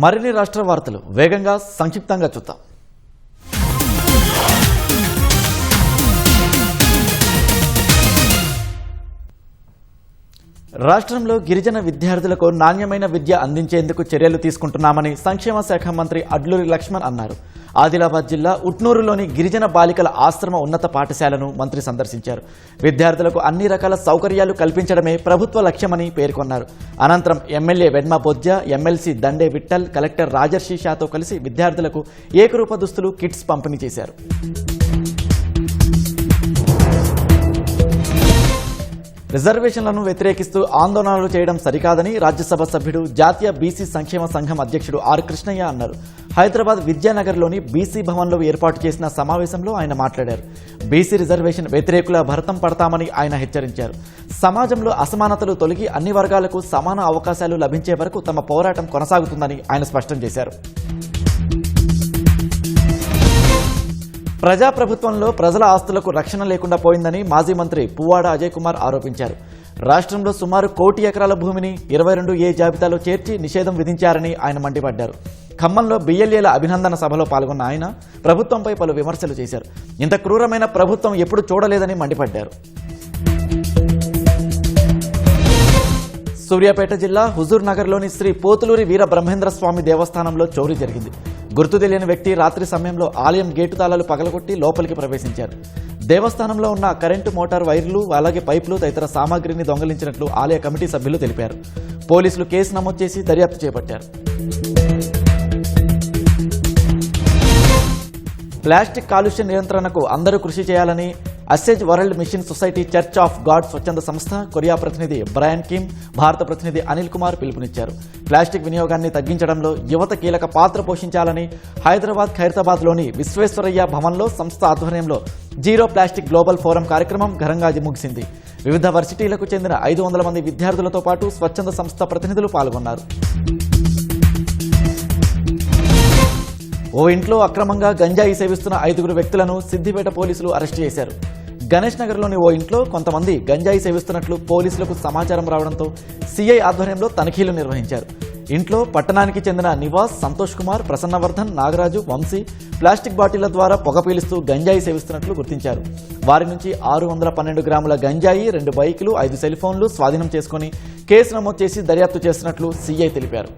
మరిన్ని రాష్ట్ర వార్తలు వేగంగా సంక్షిప్తంగా చూద్దాం. రాష్ట్రంలో గిరిజన విద్యార్థులకు నాణ్యమైన విద్య అందించేందుకు చర్యలు తీసుకుంటున్నామని సంక్షేమ శాఖ మంత్రి అడ్లూరి లక్ష్మణ్ అన్నారు. ఆదిలాబాద్ జిల్లా ఉట్నూరులోని గిరిజన బాలికల ఆశ్రమ ఉన్నత పాఠశాలను మంత్రి సందర్శించారు. విద్యార్థులకు అన్ని రకాల సౌకర్యాలు కల్పించడమే ప్రభుత్వ లక్ష్యమని పేర్కొన్నారు. అనంతరం ఎమ్మెల్యే వెడ్మ బొజ్జ, ఎమ్మెల్సీ దండే విఠల్, కలెక్టర్ రాజర్షి షాతో కలిసి విద్యార్థులకు ఏకరూప దుస్తులు, కిట్స్ పంపిణీ చేశారు. రిజర్వేషన్లను వ్యతిరేకిస్తూ ఆందోళనలు చేయడం సరికాదని రాజ్యసభ సభ్యుడు, జాతీయ బీసీ సంక్షేమ సంఘం అధ్యక్షుడు ఆర్ కృష్ణయ్య అన్నారు. హైదరాబాద్ విద్యానగర్లోని బీసీ భవన్లో ఏర్పాటు చేసిన సమావేశంలో ఆయన మాట్లాడారు. బీసీ రిజర్వేషన్ వ్యతిరేకుల భరతం పడతామని ఆయన హెచ్చరించారు. సమాజంలో అసమానతలు తొలగి అన్ని వర్గాలకు సమాన అవకాశాలు లభించే వరకు తమ పోరాటం కొనసాగుతుందని ఆయన స్పష్టం చేశారు. ప్రజాప్రభుత్వంలో ప్రజల ఆస్తులకు రక్షణ లేకుండా పోయిందని మాజీ మంత్రి పువ్వాడ అజయ్ కుమార్ ఆరోపించారు. రాష్ట్రంలో సుమారు 1 కోటి ఎకరాల భూమిని 22A జాబితాలో చేర్చి నిషేధం విధించారని ఆయన మండిపడ్డారు. ఖమ్మంలో బిఎల్ఏల అభినందన సభలో పాల్గొన్న ఆయన ప్రభుత్వంపై పలు విమర్శలు చేశారు. ఇంత క్రూరమైన ప్రభుత్వం ఎప్పుడు చూడలేదని మండిపడ్డారు. సూర్యాపేట జిల్లా హుజూర్ నగర్లోని శ్రీ పోతులూరి వీర బ్రహ్మేంద్ర స్వామి దేవస్థానంలో చోరీ జరిగింది. గుర్తు తెలియని వ్యక్తి రాత్రి సమయంలో ఆలయం గేటు తాళాలు పగలగొట్టి లోపలికి ప్రవేశించారు. దేవస్థానంలో ఉన్న కరెంటు, మోటార్ వైర్లు, అలాగే పైపులు తదితర సామాగ్రిని దొంగిలించినట్లు ఆలయ కమిటీ సభ్యులు తెలిపారు. పోలీసులు కేసు నమోదు చేసి దర్యాప్తు చేపట్టారు. ప్లాస్టిక్ కాలుష్య నియంత్రణకు అందరూ కృషి చేయాలని ASEZ world mission society church of God స్వచ్ఛంద సంస్థ, కొరియా ప్రతినిధి బ్రయాన్ కిమ్, భారత ప్రతినిధి అనిల్ కుమార్ పిలుపునిచ్చారు. ప్లాస్టిక్ వినియోగాన్ని తగ్గించడంలో యువత కీలక పాత్ర పోషించాలని హైదరాబాద్ ఖైరతాబాద్లోని విశ్వేశ్వరయ్య భవన్లో సంస్థ ఆధ్వర్యంలో జీరో ప్లాస్టిక్ గ్లోబల్ ఫోరం కార్యక్రమం ఘనంగా ముగిసింది. వివిధ వర్సిటీలకు చెందిన 500 మంది విద్యార్థులతో పాటు స్వచ్ఛంద సంస్థ ప్రతినిధులు పాల్గొన్నారు. ఓ ఇంట్లో అక్రమంగా గంజాయి సేవిస్తున్న 5 వ్యక్తులను సిద్దిపేట పోలీసులు అరెస్టు చేశారు. గణేష్ నగర్లోని ఓ ఇంట్లో కొంతమంది గంజాయి సేవిస్తున్నట్లు పోలీసులకు సమాచారం రావడంతో సిఐ ఆధ్వర్యంలో తనిఖీలు నిర్వహించారు. ఇంట్లో పట్టణానికి చెందిన నివాస్, సంతోష్ కుమార్, ప్రసన్నవర్ధన్, నాగరాజు, వంశీ ప్లాస్టిక్ బాటిళ్ల ద్వారా పొగ పీలుస్తూ గంజాయి సేవిస్తున్నట్లు గుర్తించారు. వారి నుంచి 612 గ్రాముల గంజాయి, 2 బైకులు, 5 సెల్ ఫోన్లు స్వాధీనం చేసుకుని కేసు నమోదు చేసి దర్యాప్తు చేస్తున్నట్లు సిఐ తెలిపారు.